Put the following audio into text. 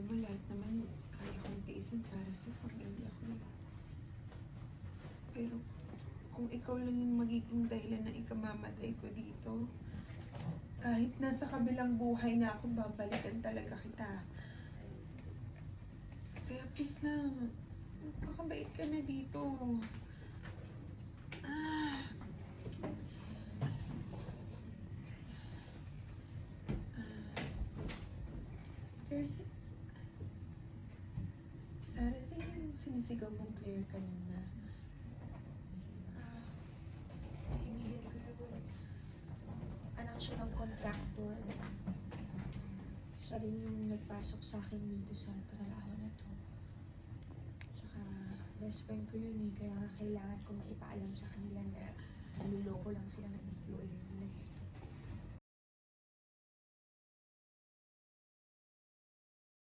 mo, lahat naman kaya kong tiisin para sa pamilya ko. Pero kung ikaw lang yung magiging dahilan na ikamamatay ko dito, kahit nasa kabilang buhay na ako, babalikan talaga kita. Kaya please lang, magpakabait ka na dito. There's... Sarah, sino yung sinisigaw mong Claire kanina? Kaibigan ko yun. Anak siya ng contractor. Siya rin yung nagpasok sa akin dito sa trabaho na to. Tsaka best friend ko yun eh, kaya kailangan ko maipaalam sa kanila na niloloko lang sila ng employer nila.